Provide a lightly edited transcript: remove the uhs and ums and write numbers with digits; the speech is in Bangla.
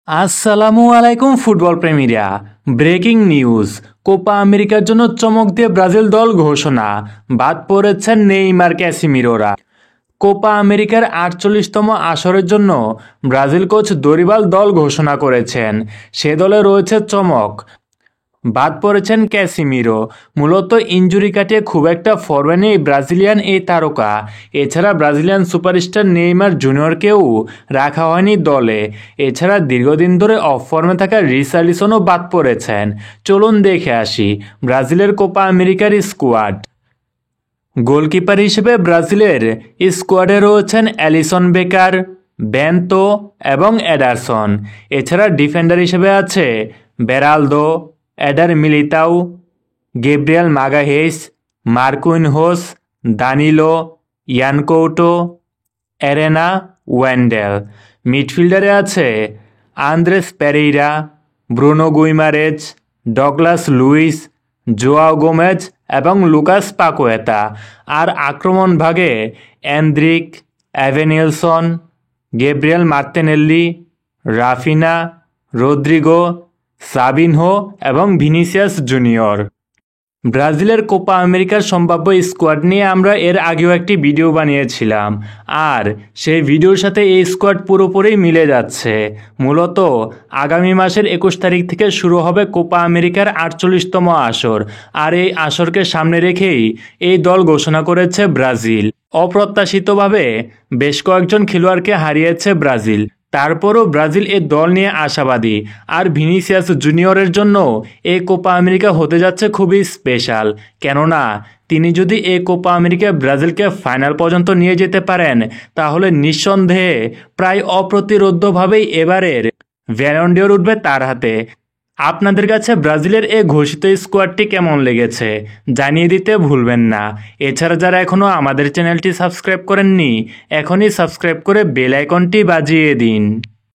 আসসালামু আলাইকুম ফুটবল প্রেমীরা। ব্রেকিং নিউজ, কোপা আমেরিকার জন্য চমক দিয়ে ব্রাজিল দল ঘোষণা, বাদ পড়েছেন নেইমার, ক্যাসিমিরোরা। কোপা আমেরিকার ৪৮তম আসরের জন্য ব্রাজিল কোচ দরিবাল দল ঘোষণা করেছেন। সে দলে রয়েছে চমক, বাদ পড়েছেন ক্যাসিমিরো। মূলত ইনজুরি কাটিয়ে খুব একটা ফর্মে নেই ব্রাজিলিয়ান এই তারকা। এছাড়া ব্রাজিলিয়ান সুপারস্টার নেইমার জুনিয়রকেও রাখা হয়নি দলে। এছাড়া দীর্ঘদিন ধরে অফ ফর্মে থাকা রিচার্লিসনও বাদ পড়েছেন। চলুন দেখে আসি ব্রাজিলের কোপা আমেরিকার স্কোয়াড। গোলকিপার হিসেবে ব্রাজিলের স্কোয়াডে রয়েছেন অ্যালিসন বেকার, বেনতো এবং এডারসন। এছাড়া ডিফেন্ডার হিসেবে আছে Beraldo, Eder Militao, Gabriel Magalhaes, Marquinhos, Danilo, Yan Couto, Arana Wendell. মিডফিল্ডারে আছে Andreas Pereira, Bruno Guimaraes, Douglas Luiz, Joao Gomes এবং লুকাস পাকুয়েতা। আর আক্রমণ ভাগে Endrick, Evanilson, Gabriel Martinelli, Raphinha, Rodrygo, Savinho এবং ভিনিসিয়াস জুনিয়র। ব্রাজিলের কোপা আমেরিকার সম্ভাব্য স্কোয়াড নিয়ে আমরা এর আগেও একটি ভিডিও বানিয়েছিলাম, আর সেই ভিডিওর সাথে এই স্কোয়াড পুরোপুরি মিলে যাচ্ছে। মূলত আগামী মাসের ২১ তারিখ থেকে শুরু হবে কোপা আমেরিকার ৪৮তম আসর, আর এই আসরকে সামনে রেখেই এই দল ঘোষণা করেছে ব্রাজিল। অপ্রত্যাশিতভাবে বেশ কয়েকজন খেলোয়াড়কে হারিয়েছে ব্রাজিল, তারপরও ব্রাজিল এ দল নিয়ে আশাবাদী। আর ভিনিসিয়াস জুনিয়রের জন্য এই কোপা আমেরিকা হতে যাচ্ছে খুবই স্পেশাল, কেননা তিনি যদি এই কোপা আমেরিকায় ব্রাজিলকে ফাইনাল পর্যন্ত নিয়ে যেতে পারেন, তাহলে নিঃসন্দেহে প্রায় অপ্রতিরোধ্যভাবেই এবারের ব্যালন ডিওর উঠবে তার হাতে। আপনাদের কাছে ব্রাজিলের এই ঘোষিত স্কোয়াডটি কেমন লেগেছে জানিয়ে দিতে ভুলবেন না। এছাড়া যারা এখনও আমাদের চ্যানেলটি সাবস্ক্রাইব করেননি, এখনই সাবস্ক্রাইব করে বেল আইকনটি বাজিয়ে দিন।